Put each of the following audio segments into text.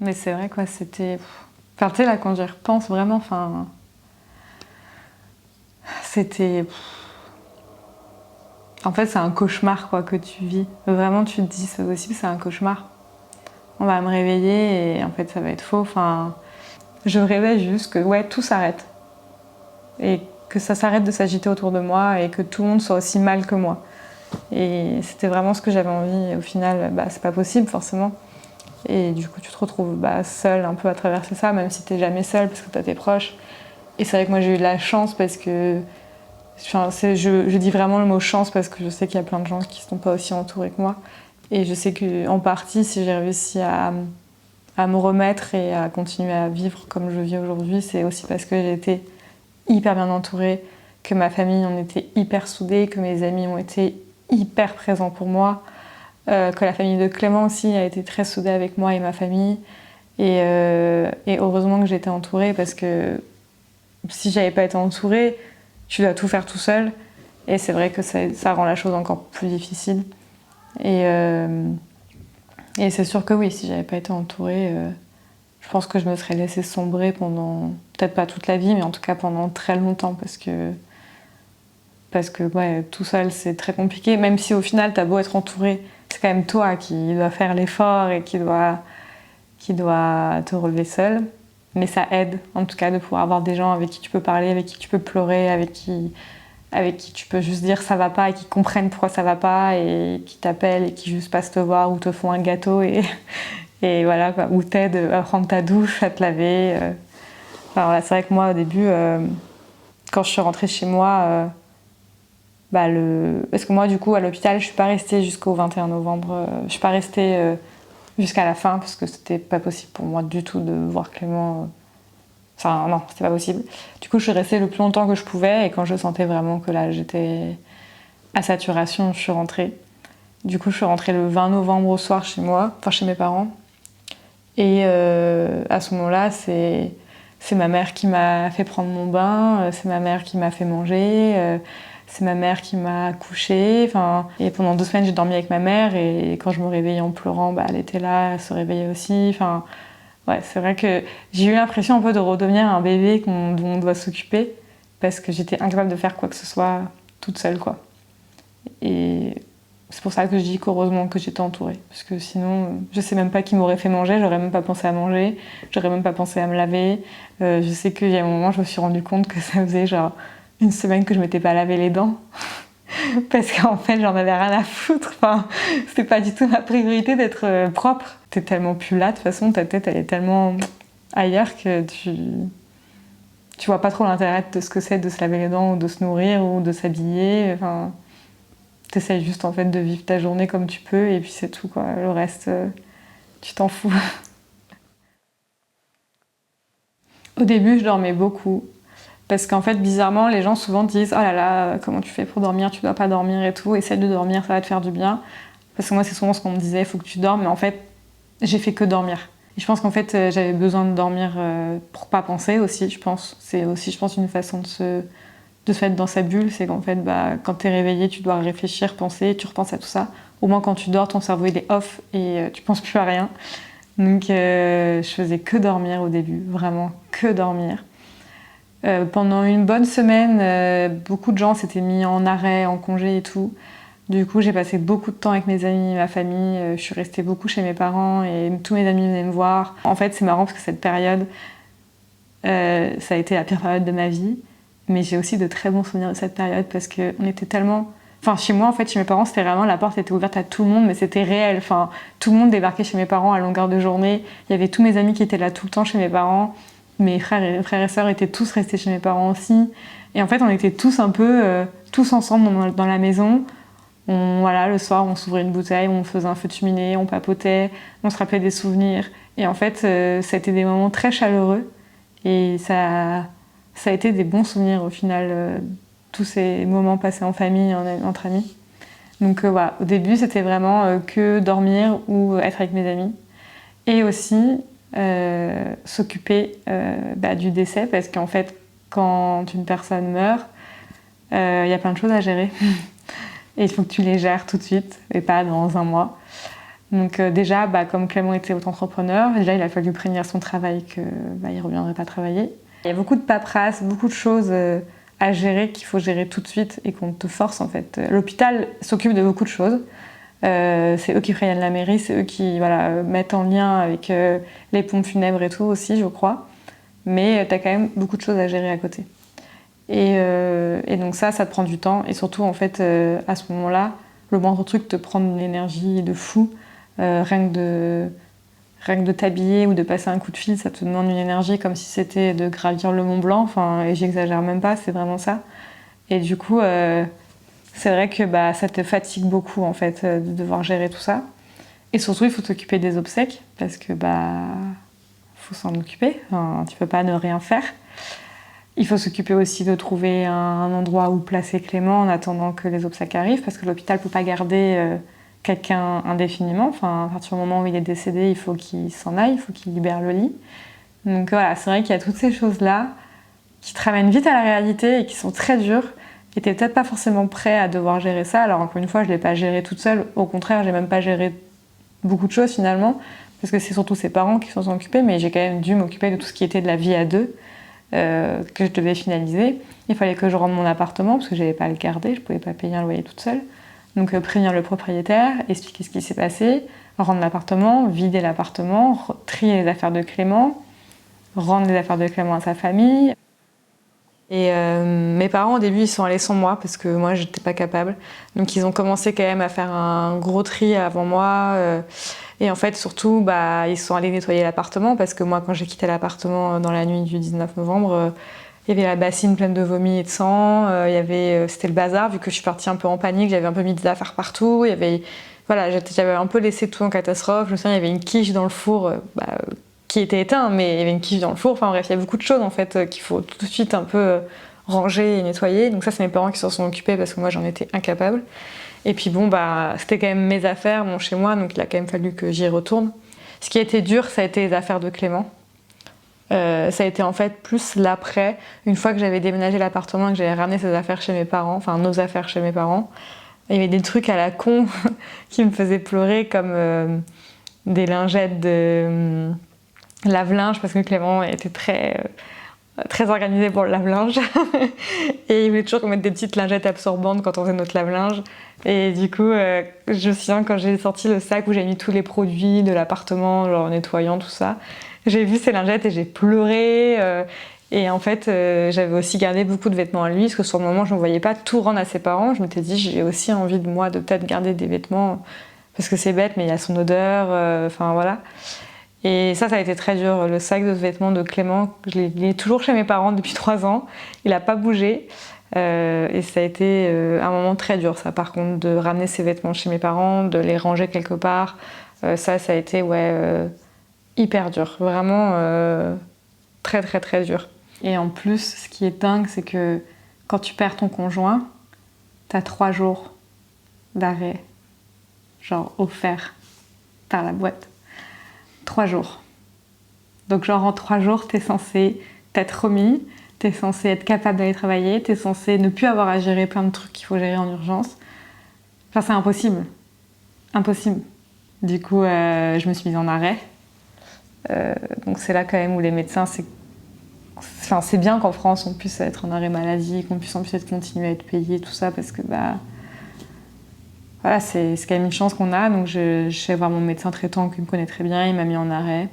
Mais c'est vrai, quoi, c'était... Enfin, tu sais, là, quand j'y repense, vraiment, enfin... C'était... En fait, c'est un cauchemar, quoi, que tu vis. Vraiment, tu te dis, c'est possible, c'est un cauchemar. On va me réveiller et en fait, ça va être faux. Enfin, je rêvais juste que, ouais, tout s'arrête. Et que ça s'arrête de s'agiter autour de moi et que tout le monde soit aussi mal que moi. Et c'était vraiment ce que j'avais envie. Et au final, bah, c'est pas possible, forcément. Et du coup, tu te retrouves seule un peu à traverser ça, même si t'es jamais seule parce que t'as tes proches. Et c'est vrai que moi, j'ai eu de la chance parce que... Enfin, je dis vraiment le mot chance parce que je sais qu'il y a plein de gens qui ne sont pas aussi entourés que moi. Et je sais qu'en partie, si j'ai réussi à me remettre et à continuer à vivre comme je vis aujourd'hui, c'est aussi parce que j'ai été hyper bien entourée, que ma famille en était hyper soudée, que mes amis ont été hyper présents pour moi, que la famille de Clément aussi a été très soudée avec moi et ma famille. Et heureusement que j'étais entourée parce que si j'avais pas été entourée, tu dois tout faire tout seul. Et c'est vrai que ça rend la chose encore plus difficile. Et c'est sûr que oui, si j'avais pas été entourée, je pense que je me serais laissée sombrer pendant, peut-être pas toute la vie, mais en tout cas pendant très longtemps. Parce que ouais, tout seul, c'est très compliqué. Même si au final, t'as beau être entouré, c'est quand même toi qui dois faire l'effort et qui doit te relever seul. Mais ça aide, en tout cas, de pouvoir avoir des gens avec qui tu peux parler, avec qui tu peux pleurer, avec qui tu peux juste dire ça va pas et qui comprennent pourquoi ça va pas et qui t'appellent et qui juste passent te voir ou te font un gâteau et voilà, quoi, ou t'aident à prendre ta douche, à te laver. Enfin, voilà, c'est vrai que moi, au début, quand je suis rentrée chez moi, parce que moi, du coup, à l'hôpital, je suis pas restée jusqu'au 21 novembre. Je suis pas restée jusqu'à la fin parce que c'était pas possible pour moi du tout de voir Clément. Enfin, non, c'était pas possible. Du coup, je suis restée le plus longtemps que je pouvais et quand je sentais vraiment que là, j'étais à saturation, je suis rentrée. Du coup, je suis rentrée le 20 novembre au soir chez moi, enfin chez mes parents. Et à ce moment-là, c'est ma mère qui m'a fait prendre mon bain, c'est ma mère qui m'a fait manger, c'est ma mère qui m'a couchée. Enfin, et pendant 2 semaines, j'ai dormi avec ma mère et quand je me réveillais en pleurant, elle était là, elle se réveillait aussi. Enfin, ouais, c'est vrai que j'ai eu l'impression un peu de redevenir un bébé dont on doit s'occuper parce que j'étais incapable de faire quoi que ce soit toute seule, quoi. Et c'est pour ça que je dis qu'heureusement que j'étais entourée. Parce que sinon, je sais même pas qui m'aurait fait manger, j'aurais même pas pensé à manger, j'aurais même pas pensé à me laver. Je sais qu'il y a un moment, je me suis rendu compte que ça faisait genre 1 semaine que je m'étais pas lavé les dents. Parce qu'en fait, j'en avais rien à foutre. Enfin, c'était pas du tout ma priorité d'être propre. T'es tellement plus là, de toute façon, ta tête, elle est tellement ailleurs que tu vois pas trop l'intérêt de ce que c'est de se laver les dents ou de se nourrir ou de s'habiller. Enfin, t'essayes juste en fait de vivre ta journée comme tu peux et puis c'est tout, quoi. Le reste, tu t'en fous. Au début, je dormais beaucoup. Parce qu'en fait, bizarrement, les gens souvent disent « Oh là là, comment tu fais pour dormir? Tu dois pas dormir et tout. Essaie de dormir, ça va te faire du bien. » Parce que moi, c'est souvent ce qu'on me disait « Il faut que tu dormes. » Mais en fait, j'ai fait que dormir. Et je pense qu'en fait, j'avais besoin de dormir pour pas penser aussi, je pense. C'est aussi, je pense, une façon de se mettre dans sa bulle. C'est qu'en fait, quand t'es réveillé, tu dois réfléchir, penser, tu repenses à tout ça. Au moins, quand tu dors, ton cerveau, il est off et tu penses plus à rien. Donc, je faisais que dormir au début. Vraiment, que dormir. Pendant une bonne semaine, beaucoup de gens s'étaient mis en arrêt, en congé et tout. Du coup, j'ai passé beaucoup de temps avec mes amis, ma famille. Je suis restée beaucoup chez mes parents et tous mes amis venaient me voir. En fait, c'est marrant parce que cette période, ça a été la pire période de ma vie. Mais j'ai aussi de très bons souvenirs de cette période parce qu'on était tellement... Enfin, chez moi, en fait, chez mes parents, c'était vraiment... La porte était ouverte à tout le monde, mais c'était réel. Enfin, tout le monde débarquait chez mes parents à longueur de journée. Il y avait tous mes amis qui étaient là tout le temps chez mes parents. Mes frères et sœurs étaient tous restés chez mes parents aussi. Et en fait, on était tous un peu... tous ensemble dans la maison. Voilà, le soir, on s'ouvrait une bouteille, on faisait un feu de cheminée, on papotait, on se rappelait des souvenirs. Et en fait, ça a été des moments très chaleureux. Et ça a été des bons souvenirs au final, tous ces moments passés en famille, entre amis. Donc voilà, au début c'était vraiment que dormir ou être avec mes amis. Et aussi s'occuper du décès parce qu'en fait quand une personne meurt, y a plein de choses à gérer. Et il faut que tu les gères tout de suite et pas dans un mois. Donc déjà, comme Clément était auto-entrepreneur, déjà il a fallu prévenir son travail qu'il ne reviendrait pas travailler. Il y a beaucoup de paperasse, beaucoup de choses à gérer qu'il faut gérer tout de suite et qu'on te force en fait. L'hôpital s'occupe de beaucoup de choses. C'est eux qui préviennent la mairie, c'est eux qui mettent en lien avec les pompes funèbres et tout aussi, je crois. Mais tu as quand même beaucoup de choses à gérer à côté. Et donc ça te prend du temps. Et surtout, en fait, à ce moment-là, le moindre truc te prend une énergie de fou. Rien que de t'habiller ou de passer un coup de fil, ça te demande une énergie comme si c'était de gravir le Mont Blanc. Enfin, et j'exagère même pas, c'est vraiment ça. Et du coup, c'est vrai que ça te fatigue beaucoup en fait de devoir gérer tout ça. Et surtout, il faut t'occuper des obsèques parce que faut s'en occuper. Enfin, tu peux pas ne rien faire. Il faut s'occuper aussi de trouver un endroit où placer Clément en attendant que les obsèques arrivent parce que l'hôpital peut pas garder quelqu'un indéfiniment. Enfin, à partir du moment où il est décédé, il faut qu'il s'en aille, il faut qu'il libère le lit. Donc voilà, c'est vrai qu'il y a toutes ces choses-là qui te ramènent vite à la réalité et qui sont très dures. Et t'es peut-être pas forcément prêt à devoir gérer ça. Alors encore une fois, je l'ai pas géré toute seule. Au contraire, j'ai même pas géré beaucoup de choses finalement, parce que c'est surtout ses parents qui s'en sont occupés, mais j'ai quand même dû m'occuper de tout ce qui était de la vie à deux, que je devais finaliser. Il fallait que je rende mon appartement, parce que j'allais pas le garder, je pouvais pas payer un loyer toute seule. Donc prévenir le propriétaire, expliquer ce qui s'est passé, rendre l'appartement, vider l'appartement, trier les affaires de Clément, rendre les affaires de Clément à sa famille. Et mes parents au début ils sont allés sans moi parce que moi j'étais pas capable. Donc ils ont commencé quand même à faire un gros tri avant moi. Et en fait surtout ils sont allés nettoyer l'appartement parce que moi quand j'ai quitté l'appartement dans la nuit du 19 novembre, il y avait la bassine pleine de vomi et de sang. C'était le bazar vu que je suis partie un peu en panique, j'avais un peu mis des affaires partout. J'avais un peu laissé tout en catastrophe. Je me souviens il y avait une quiche dans le four. Qui était éteint, mais il y avait une quiche dans le four. Enfin bref, il y a beaucoup de choses en fait qu'il faut tout de suite un peu ranger et nettoyer. Donc ça, c'est mes parents qui s'en sont occupés parce que moi, j'en étais incapable. Et puis c'était quand même mes affaires, mon chez moi, donc il a quand même fallu que j'y retourne. Ce qui a été dur, ça a été les affaires de Clément. Ça a été en fait plus l'après, une fois que j'avais déménagé l'appartement et que j'avais ramené ses affaires chez mes parents, enfin nos affaires chez mes parents. Il y avait des trucs à la con qui me faisaient pleurer, comme des lingettes de lave-linge, parce que Clément était très organisé pour le lave-linge. Et il voulait toujours qu'on mette des petites lingettes absorbantes quand on faisait notre lave-linge. Et du coup, je me souviens quand j'ai sorti le sac où j'ai mis tous les produits de l'appartement, genre nettoyant, tout ça, j'ai vu ces lingettes et j'ai pleuré. Et en fait, j'avais aussi gardé beaucoup de vêtements à lui, parce que sur le moment, je ne voyais pas tout rendre à ses parents. Je m'étais dit, j'ai aussi envie de moi de peut-être garder des vêtements, parce que c'est bête, mais il y a son odeur, enfin voilà. Et ça a été très dur. Le sac de vêtements de Clément, il est toujours chez mes parents depuis 3 ans. Il n'a pas bougé. Et ça a été un moment très dur, ça, par contre, de ramener ses vêtements chez mes parents, de les ranger quelque part. Ça a été hyper dur. Vraiment très, très, très dur. Et en plus, ce qui est dingue, c'est que quand tu perds ton conjoint, t'as 3 jours d'arrêt, genre offert par la boîte. 3 jours. Donc genre en 3 jours, t'es censé t'être remis, t'es censé être capable d'aller travailler, t'es censé ne plus avoir à gérer plein de trucs qu'il faut gérer en urgence. Enfin, c'est impossible. Impossible. Du coup, je me suis mise en arrêt. Donc c'est là quand même où les médecins, c'est bien qu'en France on puisse être en arrêt maladie, qu'on puisse en plus continuer à être payé, tout ça, parce que voilà, c'est quand même une chance qu'on a. Donc je suis allée voir mon médecin traitant qui me connaît très bien, il m'a mis en arrêt.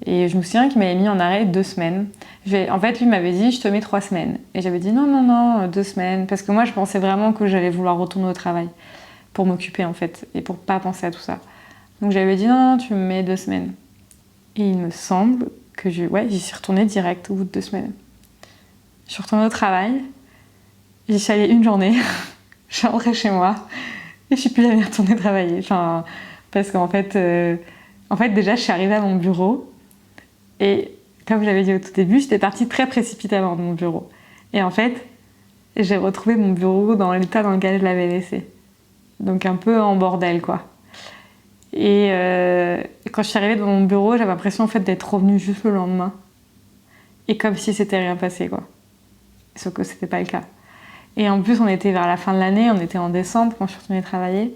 Et je me souviens qu'il m'avait mis en arrêt 2 semaines. En fait, lui m'avait dit, je te mets 3 semaines. Et j'avais dit, non, 2 semaines. Parce que moi, je pensais vraiment que j'allais vouloir retourner au travail pour m'occuper, en fait, et pour pas penser à tout ça. Donc j'avais dit, non, tu me mets 2 semaines. Et il me semble que j'y suis retournée direct au bout de 2 semaines. Je suis retournée au travail, j'y suis allée une journée, je suis rentrée chez moi, et je suis plus jamais retournée travailler. Enfin, parce qu'en fait, déjà, je suis arrivée à mon bureau, et comme je l'avais dit au tout début, j'étais partie très précipitamment de mon bureau. Et en fait, j'ai retrouvé mon bureau dans l'état dans lequel je l'avais laissé. Donc un peu en bordel, quoi. Et quand je suis arrivée dans mon bureau, j'avais l'impression en fait d'être revenue juste le lendemain. Et comme si c'était rien passé, quoi. Sauf que c'était pas le cas. Et en plus, on était vers la fin de l'année, on était en décembre quand je suis retournée travailler.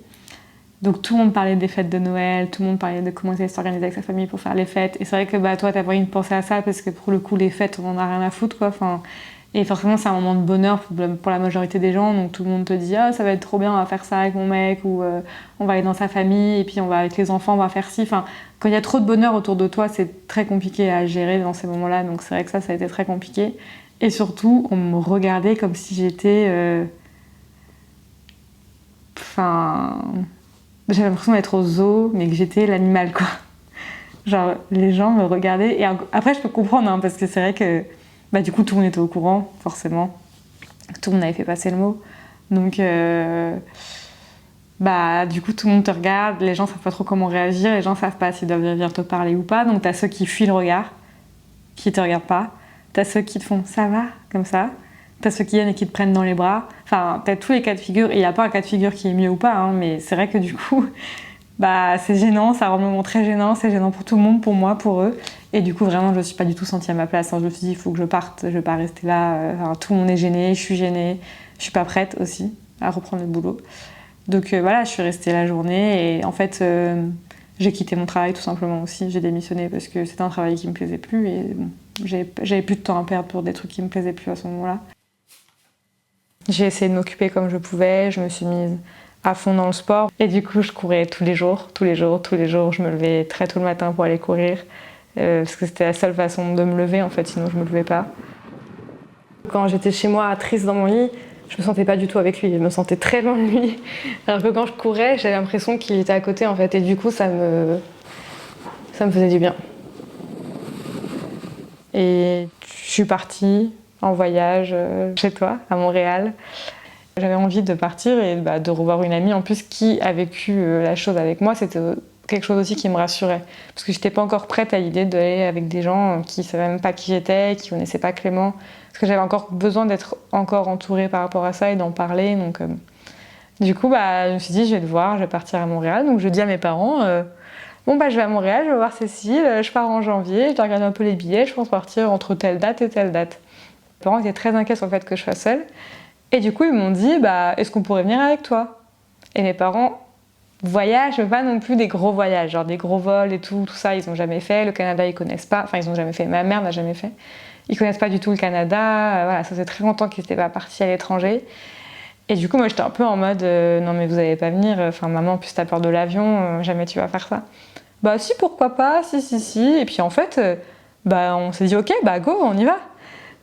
Donc tout le monde parlait des fêtes de Noël, tout le monde parlait de comment ils allaient s'organiser avec sa famille pour faire les fêtes. Et c'est vrai que bah, toi, t'as pas envie de penser à ça parce que pour le coup, les fêtes, on en a rien à foutre, quoi. Enfin, et forcément, c'est un moment de bonheur pour la majorité des gens. Donc tout le monde te dit ah, ça va être trop bien, on va faire ça avec mon mec, ou on va aller dans sa famille, et puis on va avec les enfants, on va faire ci. Enfin, quand il y a trop de bonheur autour de toi, c'est très compliqué à gérer dans ces moments-là. Donc c'est vrai que ça a été très compliqué. Et surtout, on me regardait comme si j'étais. Enfin. J'avais l'impression d'être au zoo, mais que j'étais l'animal, quoi. Genre, les gens me regardaient. Et après, je peux comprendre, hein, parce que c'est vrai que bah, du coup, tout le monde était au courant, forcément. Tout le monde avait fait passer le mot. Donc, bah, du coup, tout le monde te regarde. Les gens savent pas trop comment réagir. Les gens savent pas s'ils doivent venir te parler ou pas. Donc, t'as ceux qui fuient le regard, qui te regardent pas. T'as ceux qui te font ça va, comme ça. T'as ceux qui viennent et qui te prennent dans les bras. Enfin, t'as tous les cas de figure. Et il n'y a pas un cas de figure qui est mieux ou pas, hein, mais c'est vrai que du coup, bah, c'est gênant, ça rend le moment très gênant. C'est gênant pour tout le monde, pour moi, pour eux. Et du coup, vraiment, je ne me suis pas du tout sentie à ma place. Hein. Je me suis dit, il faut que je parte, je ne vais pas rester là. Enfin, tout le monde est gêné, je suis gênée. Je ne suis pas prête aussi à reprendre le boulot. Donc voilà, je suis restée la journée. Et en fait, j'ai quitté mon travail tout simplement aussi. J'ai démissionné parce que c'était un travail qui ne me plaisait plus. Et bon, j'avais plus de temps à perdre pour des trucs qui ne me plaisaient plus à ce moment-là. J'ai essayé de m'occuper comme je pouvais, je me suis mise à fond dans le sport. Et du coup, je courais tous les jours. Je me levais très tôt le matin pour aller courir. Parce que c'était la seule façon de me lever, en fait, sinon je me levais pas. Quand j'étais chez moi, triste dans mon lit, je me sentais pas du tout avec lui. Je me sentais très loin de lui. Alors que quand je courais, j'avais l'impression qu'il était à côté, en fait. Et du coup, ça me faisait du bien. Et je suis partie en voyage chez toi, à Montréal. J'avais envie de partir et de revoir une amie en plus qui a vécu la chose avec moi. C'était quelque chose aussi qui me rassurait. Parce que j'étais pas encore prête à l'idée d'aller avec des gens qui ne savaient même pas qui j'étais, qui connaissaient pas Clément. Parce que j'avais encore besoin d'être encore entourée par rapport à ça et d'en parler. Donc, du coup, je me suis dit, je vais te voir, je vais partir à Montréal. Donc je dis à mes parents, je vais à Montréal, je vais voir Cécile, je pars en janvier, je dois regarder un peu les billets, je pense partir entre telle date et telle date. Mes parents étaient très inquiets sur le fait que je sois seule. Et du coup, ils m'ont dit, est-ce qu'on pourrait venir avec toi? Et mes parents voyagent, mais pas non plus des gros voyages, genre des gros vols et tout ça, ils n'ont jamais fait. Le Canada, ils connaissent pas. Enfin, ils n'ont jamais fait. Ma mère n'a jamais fait. Ils connaissent pas du tout le Canada. Voilà, ça faisait très longtemps qu'ils n'étaient pas partis à l'étranger. Et du coup, moi, j'étais un peu en mode, non mais vous allez pas venir. Enfin, maman, en plus, t'as peur de l'avion, jamais tu vas faire ça. Bah si, pourquoi pas, si. Et puis en fait, on s'est dit, ok, go, on y va.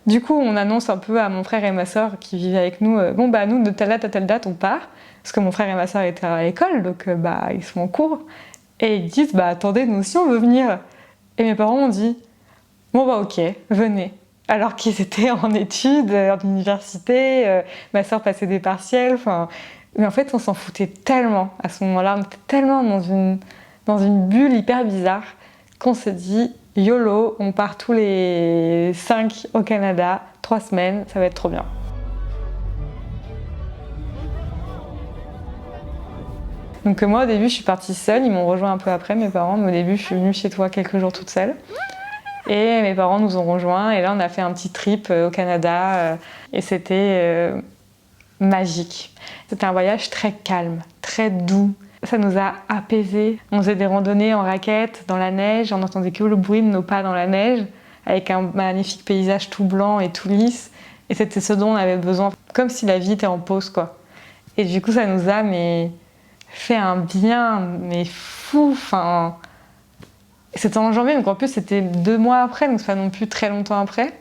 Du coup, on annonce un peu à mon frère et ma soeur qui vivaient avec nous, nous, de telle date à telle date, on part. Parce que mon frère et ma soeur étaient à l'école, donc ils sont en cours. Et ils disent, attendez, nous aussi, on veut venir. Et mes parents m'ont dit, ok, venez. Alors qu'ils étaient en études, en université, ma soeur passait des partiels, mais en fait, on s'en foutait tellement à ce moment-là. On était tellement dans une bulle hyper bizarre qu'on s'est dit, YOLO, on part tous les 5 au Canada, 3 semaines, ça va être trop bien. Donc moi au début je suis partie seule, ils m'ont rejoint un peu après mes parents, mais au début je suis venue chez toi quelques jours toute seule. Et mes parents nous ont rejoints et là on a fait un petit trip au Canada et c'était magique. C'était un voyage très calme, très doux. Ça nous a apaisés. On faisait des randonnées en raquettes dans la neige, on entendait que le bruit de nos pas dans la neige, avec un magnifique paysage tout blanc et tout lisse. Et c'était ce dont on avait besoin, comme si la vie était en pause, quoi. Et du coup, ça nous a fait un bien, mais fou. C'était en janvier, donc en plus c'était 2 mois après, donc c'est pas non plus très longtemps après.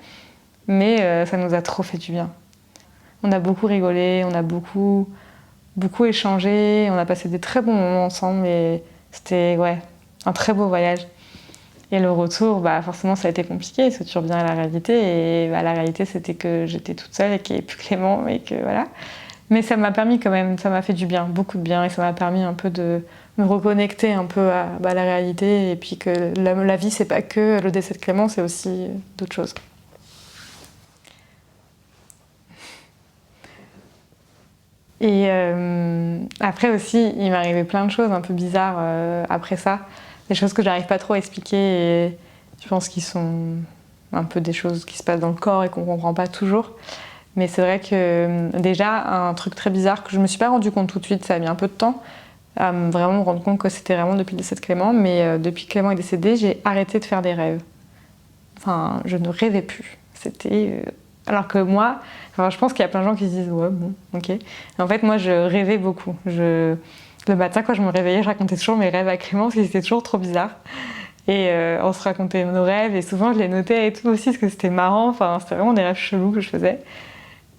Mais ça nous a trop fait du bien. On a beaucoup rigolé, on a beaucoup échangé, on a passé des très bons moments ensemble et c'était un très beau voyage. Et le retour, forcément ça a été compliqué parce que tu reviens à la réalité et la réalité c'était que j'étais toute seule et qu'il n'y avait plus Clément et que voilà. Mais ça m'a permis quand même, ça m'a fait du bien, beaucoup de bien et ça m'a permis un peu de me reconnecter un peu à la réalité et puis que la vie c'est pas que le décès de Clément, c'est aussi d'autres choses. Et après aussi, il m'est arrivé plein de choses un peu bizarres après ça. Des choses que j'arrive pas trop à expliquer et je pense qu'ils sont un peu des choses qui se passent dans le corps et qu'on comprend pas toujours. Mais c'est vrai que déjà, un truc très bizarre que je me suis pas rendu compte tout de suite, ça a mis un peu de temps, à vraiment me rendre compte que c'était vraiment depuis le décès de Clément. Mais depuis que Clément est décédé, j'ai arrêté de faire des rêves. Enfin, je ne rêvais plus. C'était... Alors que moi, je pense qu'il y a plein de gens qui se disent « ouais, bon, ok ». En fait, moi, je rêvais beaucoup. Le matin, quand je me réveillais, je racontais toujours mes rêves à Clément, parce que c'était toujours trop bizarre. Et on se racontait nos rêves, et souvent, je les notais et tout aussi, parce que c'était marrant. Enfin, c'était vraiment des rêves chelous que je faisais.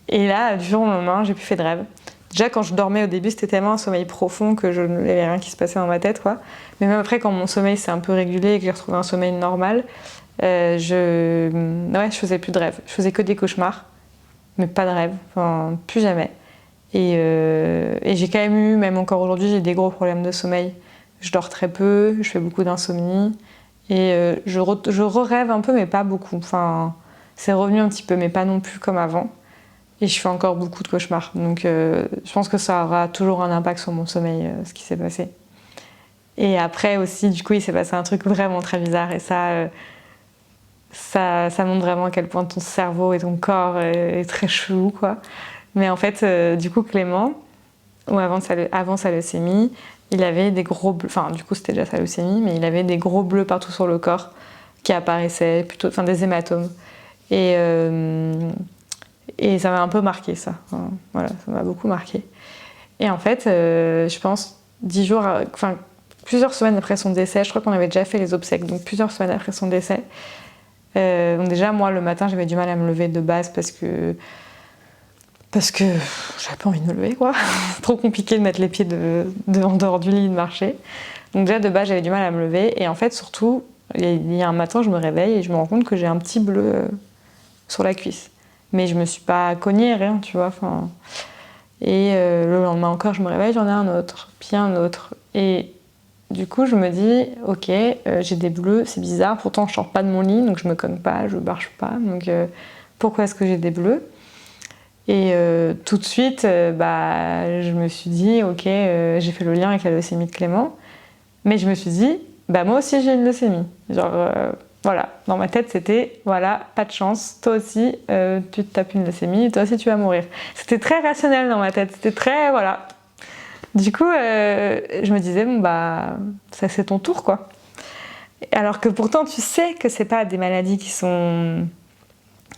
Et là, du jour au lendemain, j'ai plus fait de rêves. Déjà, quand je dormais au début, c'était tellement un sommeil profond que je n'avais rien qui se passait dans ma tête, quoi. Mais même après, quand mon sommeil s'est un peu régulé et que j'ai retrouvé un sommeil normal, je faisais plus de rêves. Je faisais que des cauchemars, mais pas de rêves, enfin, plus jamais. Et j'ai quand même eu, même encore aujourd'hui, j'ai des gros problèmes de sommeil. Je dors très peu, je fais beaucoup d'insomnie, et je re-rêve un peu, mais pas beaucoup. Enfin, c'est revenu un petit peu, mais pas non plus comme avant. Et je fais encore beaucoup de cauchemars. Donc je pense que ça aura toujours un impact sur mon sommeil, ce qui s'est passé. Et après aussi, du coup, il s'est passé un truc vraiment très bizarre, et ça montre vraiment à quel point ton cerveau et ton corps est très chelou, quoi. Mais en fait, du coup, Clément, ou avant sa leucémie, il avait des gros bleus, enfin, du coup, c'était déjà sa leucémie, mais il avait des gros bleus partout sur le corps qui apparaissaient, plutôt, enfin, des hématomes. Et ça m'a un peu marqué, ça. Voilà, ça m'a beaucoup marqué. Et en fait, je pense, 10 jours, enfin, plusieurs semaines après son décès, je crois qu'on avait déjà fait les obsèques, donc plusieurs semaines après son décès. Donc déjà, moi, le matin, j'avais du mal à me lever de base parce que j'avais pas envie de me lever, quoi. Trop compliqué de mettre les pieds en dehors du lit et de marcher. Donc déjà, de base, j'avais du mal à me lever. Et en fait, surtout, il y a un matin, je me réveille et je me rends compte que j'ai un petit bleu sur la cuisse. Mais je me suis pas cognée, rien, tu vois. Enfin... Et le lendemain encore, je me réveille, j'en ai un autre, puis un autre. Et du coup, je me dis, ok, j'ai des bleus, c'est bizarre. Pourtant, je sors pas de mon lit, donc je me cogne pas, je marche pas. Donc pourquoi est-ce que j'ai des bleus ? Et tout de suite, je me suis dit, ok, j'ai fait le lien avec la leucémie de Clément. Mais je me suis dit, moi aussi j'ai une leucémie. Genre, voilà, dans ma tête c'était, voilà, pas de chance, toi aussi tu te tapes une leucémie, toi aussi tu vas mourir. C'était très rationnel dans ma tête, c'était très, voilà. Du coup, je me disais, ça c'est ton tour, quoi. Alors que pourtant tu sais que c'est pas des maladies qui sont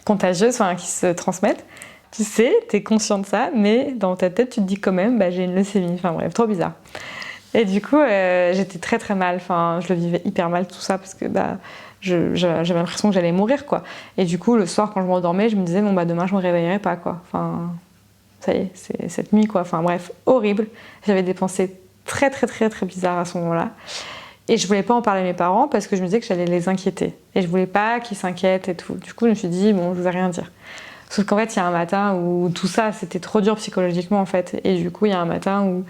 contagieuses, enfin qui se transmettent. Tu sais, t'es conscient de ça, mais dans ta tête tu te dis quand même, j'ai une leucémie. Enfin bref, trop bizarre. Et du coup, j'étais très très mal. Enfin, je le vivais hyper mal tout ça parce que j'avais l'impression que j'allais mourir, quoi. Et du coup, le soir quand je me rendormais, je me disais demain je me réveillerai pas, quoi. Enfin, ça y est, c'est cette nuit, quoi. Enfin bref, horrible. J'avais des pensées très très très très bizarres à ce moment-là. Et je voulais pas en parler à mes parents parce que je me disais que j'allais les inquiéter. Et je voulais pas qu'ils s'inquiètent et tout. Du coup, je me suis dit je vais rien dire. Sauf qu'en fait, il y a un matin où tout ça, c'était trop dur psychologiquement, en fait. Et du coup, il y a un matin où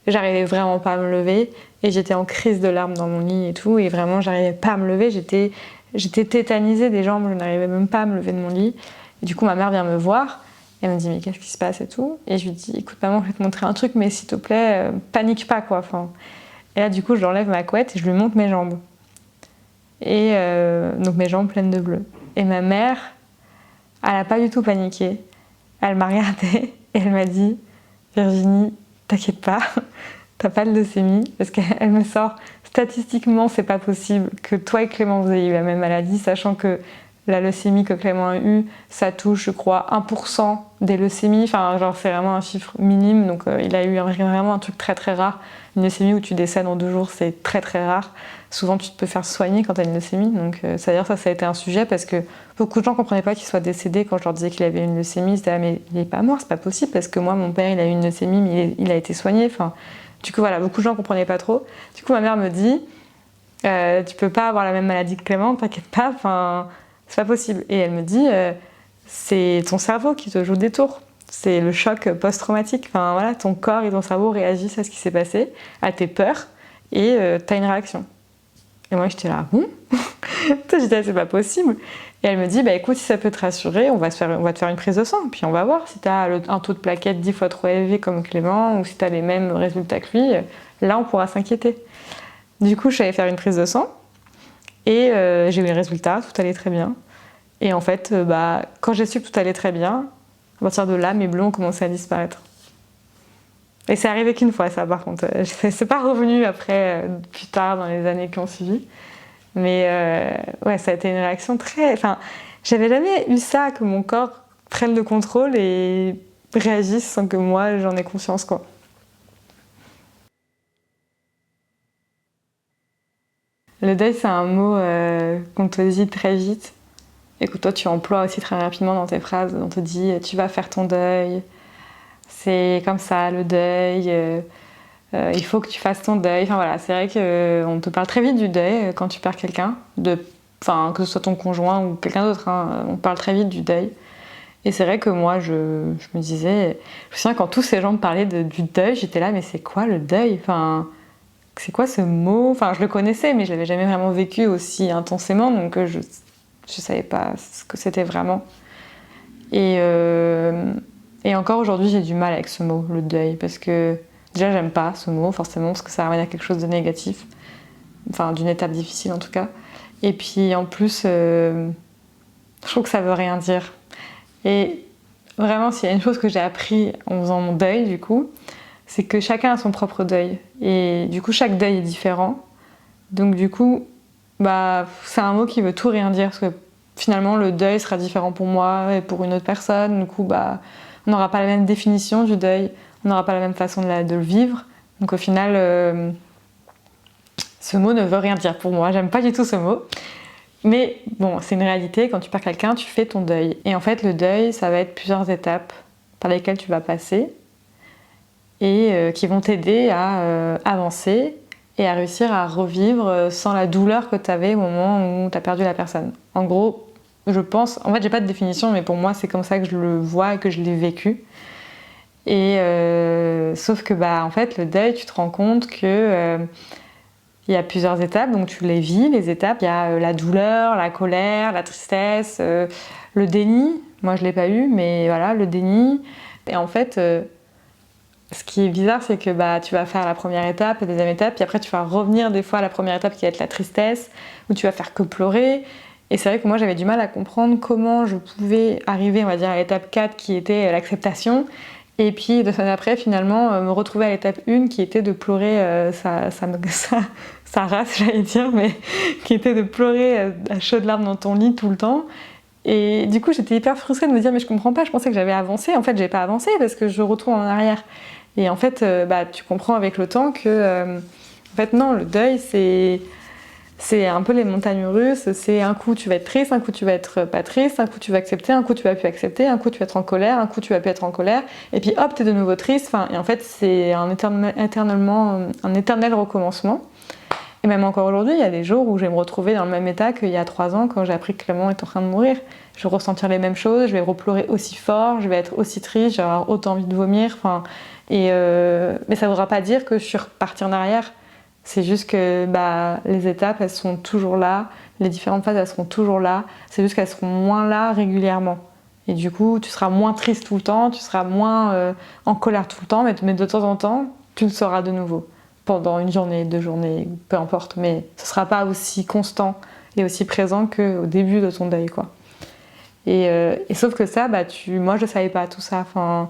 j'arrivais vraiment pas à me lever et j'étais en crise de larmes dans mon lit et tout, et vraiment j'arrivais pas à me lever, j'étais tétanisée des jambes, je n'arrivais même pas à me lever de mon lit. Et du coup ma mère vient me voir, elle me dit mais qu'est-ce qui se passe et tout, et je lui dis écoute maman, je vais te montrer un truc mais s'il te plaît panique pas, quoi. Enfin, et là du coup j'enlève ma couette et je lui montre mes jambes, et donc mes jambes pleines de bleu, et ma mère elle a pas du tout paniqué, elle m'a regardée et elle m'a dit Virginie, t'inquiète pas, t'as pas de leucémie, parce qu'elle me sort, statistiquement c'est pas possible que toi et Clément vous ayez eu la même maladie, sachant que la leucémie que Clément a eue, ça touche je crois 1% des leucémies, enfin genre c'est vraiment un chiffre minime, donc il a eu vraiment un truc très très rare. Une leucémie où tu décèdes en 2 jours, c'est très très rare. Souvent tu te peux faire soigner quand t'as une leucémie, donc c'est-à-dire ça a été un sujet parce que beaucoup de gens comprenaient pas qu'il soit décédé. Quand je leur disais qu'il avait une leucémie, ils se disaient ah mais il est pas mort, c'est pas possible, parce que moi mon père il a eu une leucémie mais il a été soigné. Enfin, du coup voilà, beaucoup de gens comprenaient pas trop. Du coup ma mère me dit tu peux pas avoir la même maladie que Clément, t'inquiète pas, enfin c'est pas possible. Et elle me dit c'est ton cerveau qui te joue des tours. C'est le choc post-traumatique. Enfin voilà, ton corps et ton cerveau réagissent à ce qui s'est passé, à tes peurs, et t'as une réaction. Et moi j'étais là, bon. J'étais là, c'est pas possible. Et elle me dit, écoute, si ça peut te rassurer, on va te faire une prise de sang, puis on va voir si t'as un taux de plaquettes 10 fois trop élevé comme Clément, ou si t'as les mêmes résultats que lui, là on pourra s'inquiéter. Du coup, je suis allée faire une prise de sang, et j'ai eu les résultats, tout allait très bien. Et en fait, quand j'ai su que tout allait très bien, à partir de là, mes bleus ont commencé à disparaître. Et c'est arrivé qu'une fois, ça, par contre. C'est pas revenu après, plus tard, dans les années qui ont suivi. Mais ouais, ça a été une réaction très... Enfin, j'avais jamais eu ça, que mon corps prenne le contrôle et réagisse sans que moi, j'en ai conscience, quoi. Le deuil, c'est un mot qu'on te dit très vite et que toi, tu emploies aussi très rapidement dans tes phrases. On te dit « tu vas faire ton deuil ». C'est comme ça, le deuil, il faut que tu fasses ton deuil. Enfin voilà, c'est vrai qu'on te parle très vite du deuil quand tu perds quelqu'un, enfin, que ce soit ton conjoint ou quelqu'un d'autre, hein, on parle très vite du deuil. Et c'est vrai que moi, je me disais, je me souviens quand tous ces gens me parlaient du deuil, j'étais là, mais c'est quoi le deuil? Enfin, c'est quoi ce mot? Enfin, je le connaissais, mais je l'avais jamais vraiment vécu aussi intensément, donc je savais pas ce que c'était vraiment. Et encore aujourd'hui, j'ai du mal avec ce mot, le deuil, parce que déjà, j'aime pas ce mot, forcément, parce que ça ramène à quelque chose de négatif, enfin, d'une étape difficile en tout cas. Et puis en plus, je trouve que ça veut rien dire. Et vraiment, s'il y a une chose que j'ai appris en faisant mon deuil, du coup, c'est que chacun a son propre deuil. Et du coup, chaque deuil est différent. Donc du coup, bah, c'est un mot qui veut tout rien dire, parce que finalement, le deuil sera différent pour moi et pour une autre personne. Du coup, bah, on n'aura pas la même définition du deuil, on n'aura pas la même façon de le vivre. Donc au final, ce mot ne veut rien dire pour moi. J'aime pas du tout ce mot. Mais bon, c'est une réalité. Quand tu perds quelqu'un, tu fais ton deuil. Et en fait, le deuil, ça va être plusieurs étapes par lesquelles tu vas passer et qui vont t'aider à avancer et à réussir à revivre sans la douleur que tu avais au moment où tu as perdu la personne. En gros, je pense... En fait, j'ai pas de définition, mais pour moi, c'est comme ça que je le vois et que je l'ai vécu. Et sauf que, bah, en fait, le deuil, tu te rends compte que... il y a plusieurs étapes, donc tu les vis, les étapes. Il y a la douleur, la colère, la tristesse, le déni. Moi, je l'ai pas eu, mais voilà, le déni. Et en fait, ce qui est bizarre, c'est que bah, tu vas faire la première étape, la deuxième étape, puis après tu vas revenir des fois à la première étape qui va être la tristesse, où tu vas faire que pleurer. Et c'est vrai que moi, j'avais du mal à comprendre comment je pouvais arriver, on va dire, à l'étape 4 qui était l'acceptation. Et puis 2 semaines après, finalement, me retrouver à l'étape 1 qui était de pleurer sa race, j'allais dire, mais qui était de pleurer à chaudes larmes dans ton lit tout le temps. Et du coup, j'étais hyper frustrée de me dire, mais je comprends pas, je pensais que j'avais avancé. En fait, j'ai pas avancé parce que je retourne en arrière. Et en fait, bah, tu comprends avec le temps que, en fait, non, le deuil, c'est un peu les montagnes russes, c'est un coup tu vas être triste, un coup tu vas être pas triste, un coup tu vas accepter, un coup tu vas plus accepter, un coup tu vas être en colère, un coup tu vas plus être en colère, et puis hop, t'es de nouveau triste, enfin, et en fait c'est un éternel recommencement. Et même encore aujourd'hui, il y a des jours où je vais me retrouver dans le même état qu'il y a 3 ans quand j'ai appris que Clément est en train de mourir. Je vais ressentir les mêmes choses, je vais repleurer aussi fort, je vais être aussi triste, je vais avoir autant envie de vomir, enfin, mais ça ne voudra pas dire que je suis repartie en arrière. C'est juste que bah, les étapes, elles sont toujours là, les différentes phases, elles seront toujours là, c'est juste qu'elles seront moins là régulièrement. Et du coup, tu seras moins triste tout le temps, tu seras moins en colère tout le temps, mais de temps en temps, tu le seras de nouveau. Pendant une journée, 2 journées, peu importe, mais ce sera pas aussi constant et aussi présent qu'au début de ton deuil, quoi. Et sauf que ça, bah, moi, je savais pas tout ça. Enfin,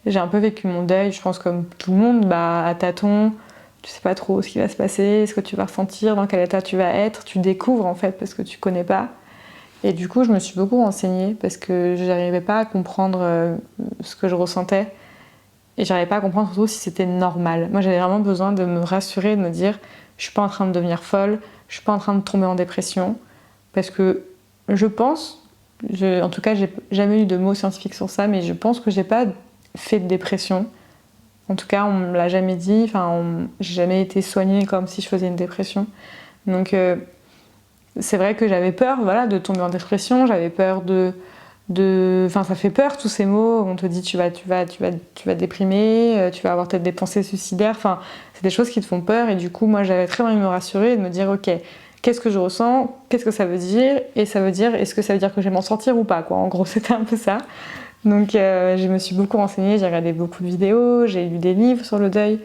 j'ai un peu vécu mon deuil, je pense comme tout le monde, bah, à tâtons. Tu sais pas trop ce qui va se passer, ce que tu vas ressentir, dans quel état tu vas être. Tu découvres en fait parce que tu connais pas. Et du coup, je me suis beaucoup renseignée parce que je n'arrivais pas à comprendre ce que je ressentais. Et j'arrivais pas à comprendre surtout si c'était normal. Moi, j'avais vraiment besoin de me rassurer, de me dire je suis pas en train de devenir folle, je suis pas en train de tomber en dépression. Parce que je pense, en tout cas, j'ai jamais eu de mots scientifiques sur ça, mais je pense que j'ai pas fait de dépression. En tout cas, on me l'a jamais dit, j'ai jamais été soignée comme si je faisais une dépression. Donc, c'est vrai que j'avais peur, voilà, de tomber en dépression, j'avais peur ça fait peur tous ces mots. On te dit tu vas déprimer, tu vas avoir peut-être des pensées suicidaires. Enfin, c'est des choses qui te font peur. Et du coup, moi, j'avais très envie de me rassurer et de me dire, ok, qu'est-ce que je ressens, qu'est-ce que ça veut dire, et ça veut dire, est-ce que ça veut dire que je vais m'en sortir ou pas, quoi. En gros, c'était un peu ça. Donc je me suis beaucoup renseignée, j'ai regardé beaucoup de vidéos, j'ai lu des livres sur le deuil.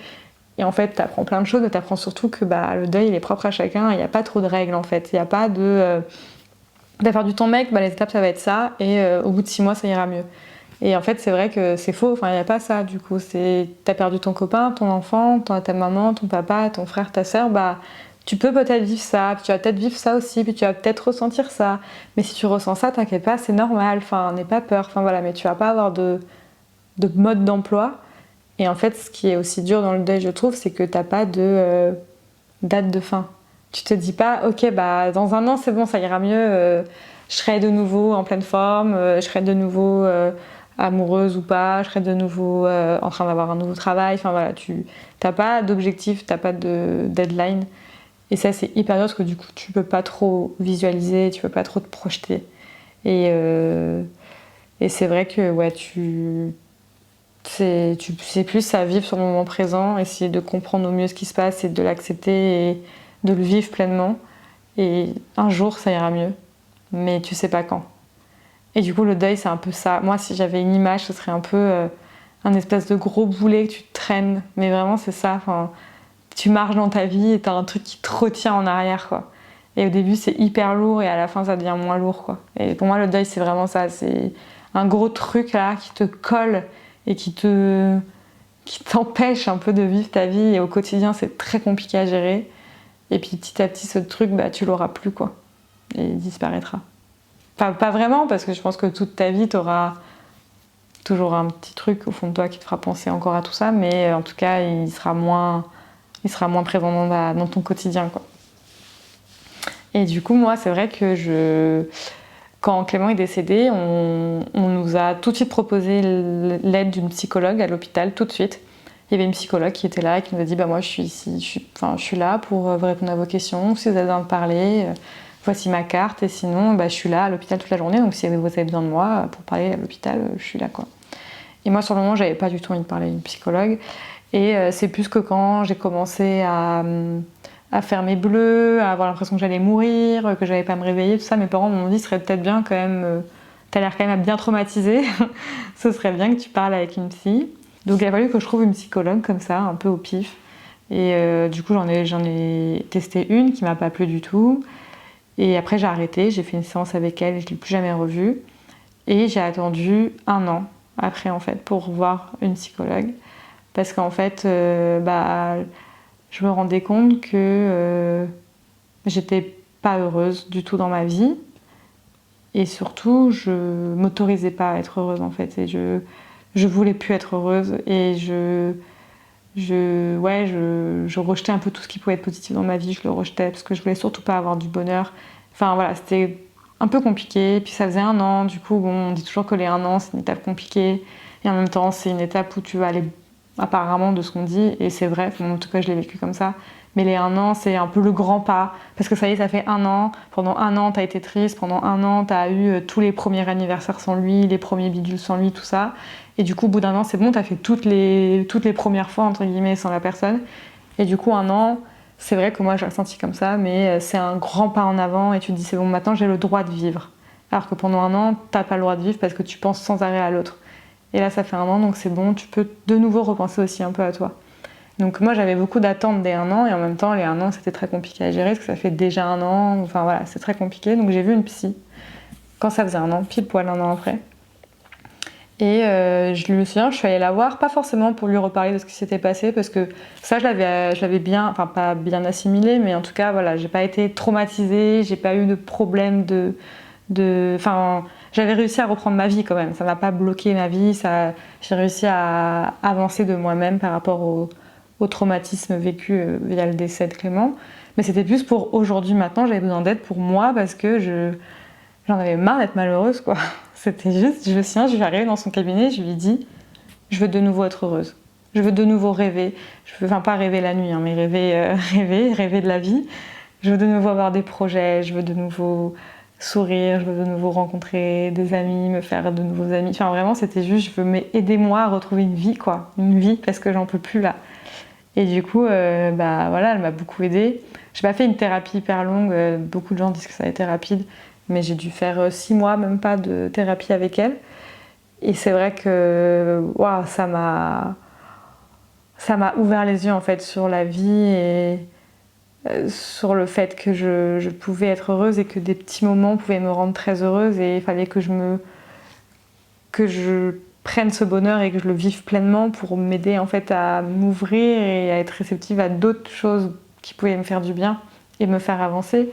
Et en fait, t'apprends plein de choses, mais t'apprends surtout que bah, le deuil, il est propre à chacun, il n'y a pas trop de règles en fait. Il n'y a pas de... t'as perdu ton mec, bah, les étapes ça va être ça, et au bout de 6 mois ça ira mieux. Et en fait, c'est vrai que c'est faux, enfin, il n'y a pas ça, du coup. T'as perdu ton copain, ton enfant, ta maman, ton papa, ton frère, ta sœur, bah, tu peux peut-être vivre ça, puis tu vas peut-être vivre ça aussi, puis tu vas peut-être ressentir ça. Mais si tu ressens ça, t'inquiète pas, c'est normal, enfin, n'aie pas peur, enfin voilà, mais tu vas pas avoir de mode d'emploi. Et en fait, ce qui est aussi dur dans le deuil, je trouve, c'est que t'as pas de date de fin. Tu te dis pas, ok, bah, dans un an, c'est bon, ça ira mieux, je serai de nouveau en pleine forme, je serai de nouveau amoureuse ou pas, je serai de nouveau en train d'avoir un nouveau travail. Enfin voilà, tu n'as pas d'objectif, tu n'as pas de deadline. Et ça, c'est hyper dur parce que du coup, tu peux pas trop visualiser, tu peux pas trop te projeter. Et c'est vrai que ouais, c'est plus à vivre sur le moment présent, essayer de comprendre au mieux ce qui se passe et de l'accepter et de le vivre pleinement. Et un jour, ça ira mieux, mais tu sais pas quand. Et du coup, le deuil, c'est un peu ça. Moi, si j'avais une image, ce serait un peu un espèce de gros boulet que tu traînes. Mais vraiment, c'est ça. Enfin, tu marches dans ta vie et t'as un truc qui te retient en arrière, quoi. Et au début, c'est hyper lourd et à la fin, ça devient moins lourd, quoi. Et pour moi, le deuil, c'est vraiment ça. C'est un gros truc, là, qui te colle et qui t'empêche un peu de vivre ta vie. Et au quotidien, c'est très compliqué à gérer. Et puis, petit à petit, ce truc, bah, tu l'auras plus, quoi. Et il disparaîtra. Pas vraiment, parce que je pense que toute ta vie, tu auras toujours un petit truc au fond de toi qui te fera penser encore à tout ça, mais en tout cas, il sera moins présent dans ton quotidien, quoi. Et du coup, moi, c'est vrai que quand Clément est décédé, on nous a tout de suite proposé l'aide d'une psychologue à l'hôpital, tout de suite. Il y avait une psychologue qui était là et qui nous a dit bah, moi, je suis ici, je suis là pour vous répondre à vos questions, si vous avez besoin de parler. Voici ma carte et sinon bah, je suis là à l'hôpital toute la journée, donc si vous avez besoin de moi pour parler à l'hôpital, je suis là, quoi. Et moi sur le moment j'avais pas du tout envie de parler à une psychologue et c'est plus que quand j'ai commencé à faire mes bleus, à avoir l'impression que j'allais mourir, que j'allais pas me réveiller, tout ça, mes parents m'ont dit ce serait peut-être bien quand même, t'as l'air quand même bien traumatisée, ce serait bien que tu parles avec une psy. Donc il a fallu que je trouve une psychologue comme ça, un peu au pif. Et du coup j'en ai testé une qui m'a pas plu du tout. Et après, j'ai arrêté, j'ai fait une séance avec elle et je ne l'ai plus jamais revue. Et j'ai attendu un an après, en fait, pour voir une psychologue. Parce qu'en fait, bah, je me rendais compte que j'étais pas heureuse du tout dans ma vie. Et surtout, je m'autorisais pas à être heureuse, en fait. Et je voulais plus être heureuse. Et je rejetais un peu tout ce qui pouvait être positif dans ma vie, je le rejetais parce que je voulais surtout pas avoir du bonheur. Enfin voilà, c'était un peu compliqué. Puis ça faisait un an, du coup, bon, on dit toujours que les un an, c'est une étape compliquée. Et en même temps, c'est une étape où tu vas aller, apparemment, de ce qu'on dit, et c'est vrai, en tout cas, je l'ai vécu comme ça. Mais les un an, c'est un peu le grand pas. Parce que ça y est, ça fait un an. Pendant un an, t'as été triste. Pendant un an, t'as eu tous les premiers anniversaires sans lui, les premiers bidules sans lui, tout ça. Et du coup, au bout d'un an, c'est bon, t'as fait toutes les premières fois, entre guillemets, sans la personne. Et du coup, un an, c'est vrai que moi, j'ai ressenti comme ça, mais c'est un grand pas en avant. Et tu te dis, c'est bon, maintenant, j'ai le droit de vivre. Alors que pendant un an, t'as pas le droit de vivre parce que tu penses sans arrêt à l'autre. Et là, ça fait un an, donc c'est bon, tu peux de nouveau repenser aussi un peu à toi. Donc moi j'avais beaucoup d'attentes dès un an et en même temps les un an c'était très compliqué à gérer parce que ça fait déjà un an, enfin voilà c'est très compliqué. Donc j'ai vu une psy quand ça faisait un an, pile poil un an après. Et je me souviens, je suis allée la voir, pas forcément pour lui reparler de ce qui s'était passé parce que ça je l'avais bien, enfin pas bien assimilé mais en tout cas voilà, j'ai pas été traumatisée, j'ai pas eu de problème enfin j'avais réussi à reprendre ma vie quand même, ça m'a pas bloqué ma vie, j'ai réussi à avancer de moi-même par rapport au traumatisme vécu via le décès de Clément. Mais c'était plus pour aujourd'hui, maintenant, j'avais besoin d'aide pour moi parce que j'en avais marre d'être malheureuse, quoi. C'était juste, je me souviens, je suis arrivée dans son cabinet, je lui ai dit, je veux de nouveau être heureuse. Je veux de nouveau rêver. Enfin, pas rêver la nuit, hein, mais rêver de la vie. Je veux de nouveau avoir des projets, je veux de nouveau sourire, je veux de nouveau rencontrer des amis, me faire de nouveaux amis. Enfin, vraiment, c'était juste, aidez-moi à retrouver une vie, quoi. Une vie, parce que j'en peux plus, là. Et du coup, bah voilà, elle m'a beaucoup aidée. J'ai pas fait une thérapie hyper longue, beaucoup de gens disent que ça a été rapide, mais j'ai dû faire 6 mois, même pas de thérapie avec elle. Et c'est vrai que wow, ça m'a ouvert les yeux en fait sur la vie et sur le fait que je pouvais être heureuse et que des petits moments pouvaient me rendre très heureuse et il fallait que je prenne ce bonheur et que je le vive pleinement pour m'aider en fait à m'ouvrir et à être réceptive à d'autres choses qui pouvaient me faire du bien et me faire avancer.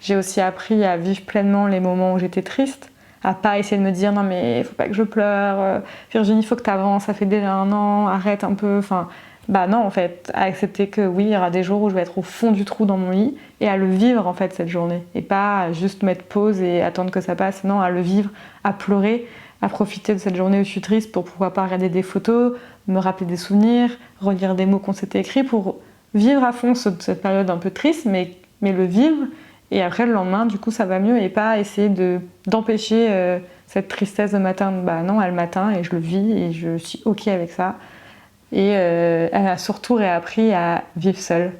J'ai aussi appris à vivre pleinement les moments où j'étais triste, à pas essayer de me dire non mais faut pas que je pleure, Virginie faut que t'avances, ça fait déjà 1 an, arrête un peu, enfin bah non en fait, à accepter que oui il y aura des jours où je vais être au fond du trou dans mon lit et à le vivre en fait cette journée et pas juste mettre pause et attendre que ça passe, non à le vivre, à pleurer, à profiter de cette journée où je suis triste pour pourquoi pas regarder des photos, me rappeler des souvenirs, relire des mots qu'on s'était écrits pour vivre à fond cette période un peu triste mais le vivre. Et après, le lendemain, du coup, ça va mieux et pas essayer d'empêcher cette tristesse de matin. Bah non, elle m'atteint et je le vis et je suis OK avec ça. Et elle a surtout réappris à vivre seule.